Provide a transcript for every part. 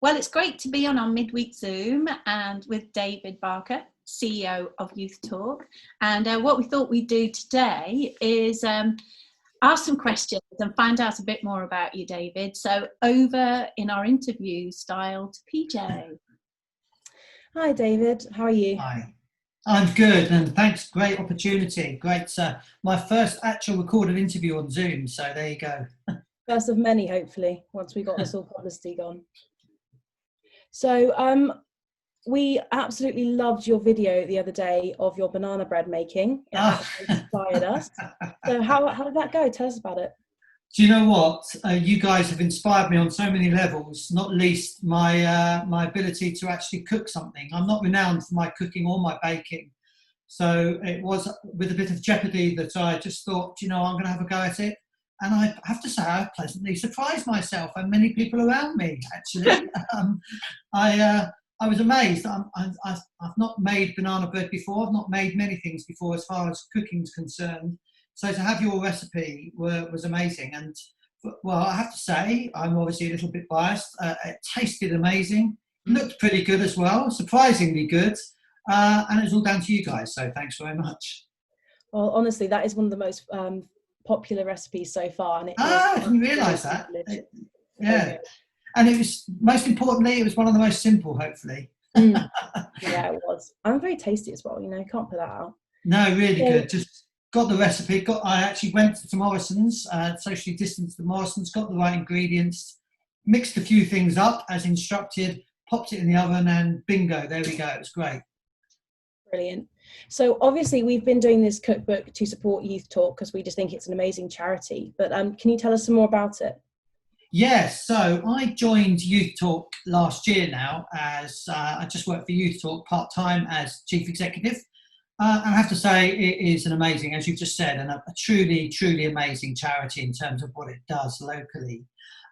Well, it's great to be on our midweek Zoom and with David Barker, CEO of YouthTalk. And what we thought we'd do today is ask some questions and find out a bit more about you, David. So over in our interview style to PJ. Hi, David. How are you? Hi. I'm good, and thanks. Great opportunity. Great. My first actual recorded interview on Zoom, so there you go. First of many, hopefully, once we got this all publicity gone. So we absolutely loved your video the other day of your banana bread making. It actually inspired us. So how did that go? Tell us about it. Do you know what? You guys have inspired me on so many levels, not least my my ability to actually cook something. I'm not renowned for my cooking or my baking. So it was with a bit of jeopardy that I just thought, I'm going to have a go at it. And I have to say, I pleasantly surprised myself and many people around me, actually. I was amazed. I've not made banana bread before. I've not made many things before as far as cooking's concerned. So to have your recipe was amazing. And, well, I have to say, I'm obviously a little bit biased. It tasted amazing. Looked pretty good as well, surprisingly good. And it was all down to you guys. So thanks very much. Well, honestly, that is one of the most popular recipes so far. And I didn't realise that. Yeah. And it was, most importantly, it was one of the most simple, hopefully. Yeah, it was. And very tasty as well, can't put that out. No, really good. Just got the recipe. I actually went to Morrison's, socially distanced to Morrison's, got the right ingredients, mixed a few things up as instructed, popped it in the oven, and bingo, there we go. It was great. Brilliant. So obviously we've been doing this cookbook to support YouthTalk because we just think it's an amazing charity. But can you tell us some more about it? Yes, so I joined YouthTalk last year now as I just work for YouthTalk part-time as chief executive. And I have to say it is an amazing, as you've just said, and a truly, truly amazing charity in terms of what it does locally.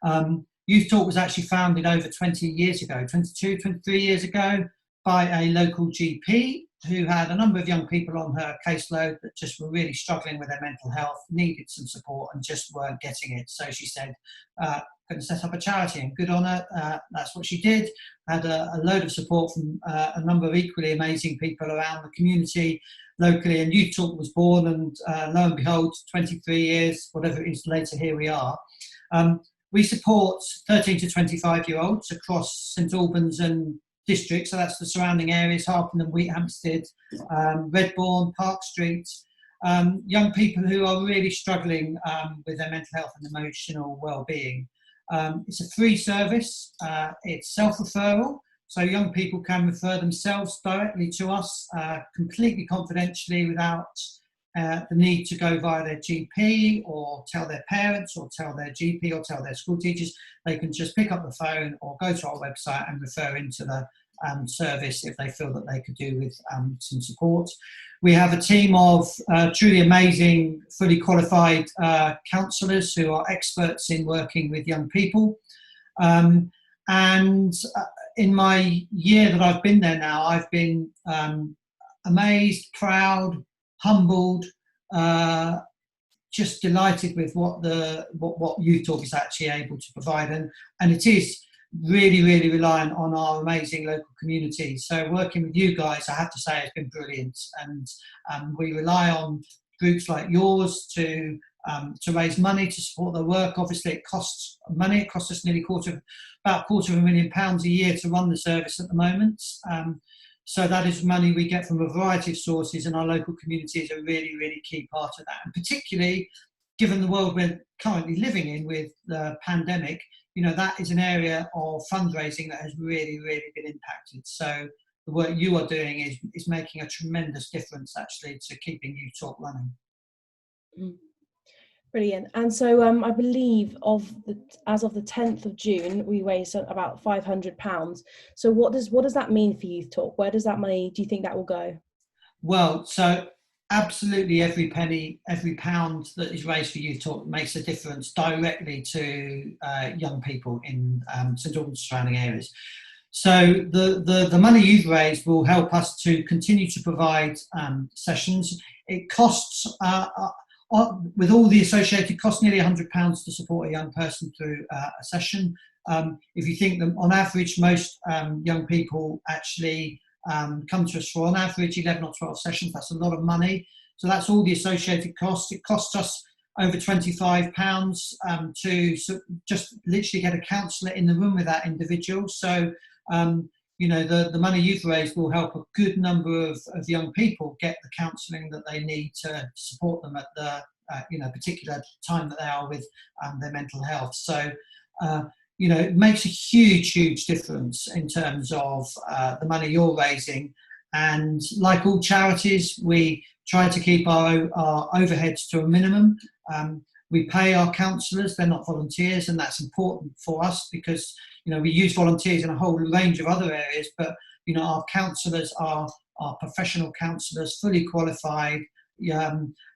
YouthTalk was actually founded over 20 years ago, 22, 23 years ago, by a local GP who had a number of young people on her caseload that just were really struggling with their mental health, needed some support and just weren't getting it. So she said, going to set up a charity, and good on her. That's what she did. Had a load of support from a number of equally amazing people around the community locally, and YouthTalk was born, and lo and behold, 23 years, whatever it is later, here we are. We support 13 to 25-year-olds across St Albans and district, so that's the surrounding areas, Harpenden, Wheathampstead, Redbourne, Park Street, young people who are really struggling with their mental health and emotional well-being. It's a free service, it's self-referral, so young people can refer themselves directly to us, completely confidentially without the need to go via their GP or tell their parents or tell their GP or tell their school teachers. They can just pick up the phone or go to our website and refer into the service if they feel that they could do with some support. We have a team of truly amazing, fully qualified counsellors who are experts in working with young people. And in my year that I've been there now, I've been amazed, proud, humbled, just delighted with what YouthTalk is actually able to provide, and it is really, really reliant on our amazing local community. So working with you guys, I have to say, has been brilliant, and we rely on groups like yours to raise money to support their work. Obviously, it costs money. It costs us nearly about £250,000 a year to run the service at the moment. So that is money we get from a variety of sources, and our local community is a really, really key part of that. And particularly, given the world we're currently living in with the pandemic, that is an area of fundraising that has really, really been impacted. So the work you are doing is making a tremendous difference, actually, to keeping YouthTalk running. Brilliant. And so I believe as of the 10th of June, we raised about £500. So what does that mean for YouthTalk? Where does that money, do you think that will go? Well, so absolutely every penny, every pound that is raised for YouthTalk makes a difference directly to young people in St Albans surrounding areas. So the money you've raised will help us to continue to provide sessions. It costs, with all the associated costs, nearly £100 to support a young person through a session. If you think that on average, most young people actually come to us for on average 11 or 12 sessions. That's a lot of money. So that's all the associated costs. It costs us over £25 to just literally get a counsellor in the room with that individual. So, you know, the money you've raised will help a good number of young people get the counselling that they need to support them at the you know, particular time that they are with their mental health. So, you know, it makes a huge difference in terms of the money you're raising. And like all charities, we try to keep our overheads to a minimum. We pay our counsellors, they're not volunteers, and that's important for us because, you know, we use volunteers in a whole range of other areas, but, you know, our counsellors are professional counsellors, fully qualified,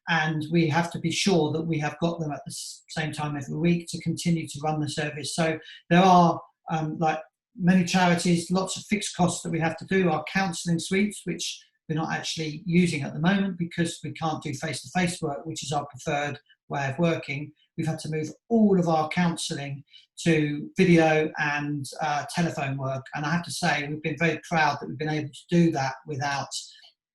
and we have to be sure that we have got them at the same time every week to continue to run the service. So there are, like many charities, lots of fixed costs that we have to do. Our counselling suites, which we're not actually using at the moment because we can't do face-to-face work, which is our preferred way of working. We've had to move all of our counselling to video and telephone work. And I have to say, we've been very proud that we've been able to do that without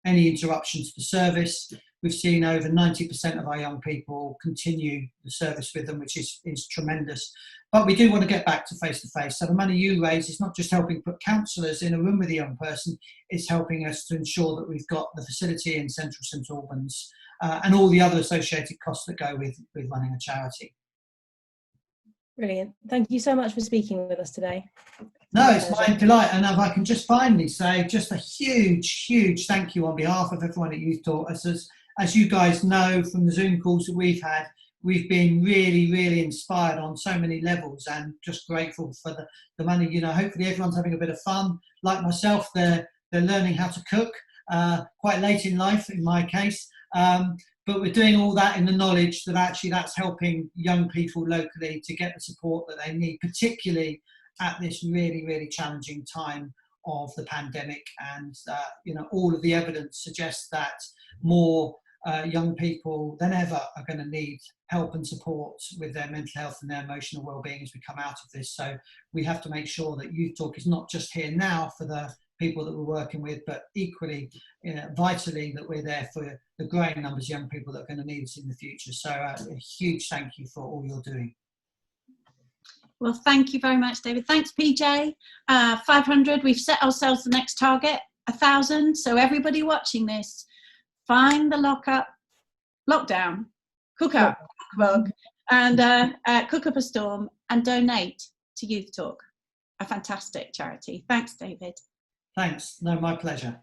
any interruptions to the service. We've seen over 90% of our young people continue the service with them, which is tremendous. But we do want to get back to face-to-face. So the money you raise is not just helping put counsellors in a room with a young person, it's helping us to ensure that we've got the facility in central St Albans and all the other associated costs that go with running a charity. Brilliant. Thank you so much for speaking with us today. No, it's my delight. And if I can just finally say just a huge thank you on behalf of everyone at YouthTalk. As you guys know from the Zoom calls that we've had, we've been really inspired on so many levels and just grateful for the money. You know, hopefully everyone's having a bit of fun. Like myself, they're learning how to cook quite late in life, in my case. But we're doing all that in the knowledge that actually that's helping young people locally to get the support that they need, particularly at this really challenging time of the pandemic. And, you know, all of the evidence suggests that more young people than ever are going to need help and support with their mental health and their emotional well-being as we come out of this. So we have to make sure that YouthTalk is not just here now for the people that we're working with, but equally, you know, vitally that we're there for the growing numbers of young people that are going to need us in the future. So a huge thank you for all you're doing. Well, thank you very much, David. Thanks, PJ. 500, we've set ourselves the next target, 1,000. So everybody watching this, find the lockdown, cook up, and cook up a storm and donate to YouthTalk, a fantastic charity. Thanks, David. Thanks. No, my pleasure.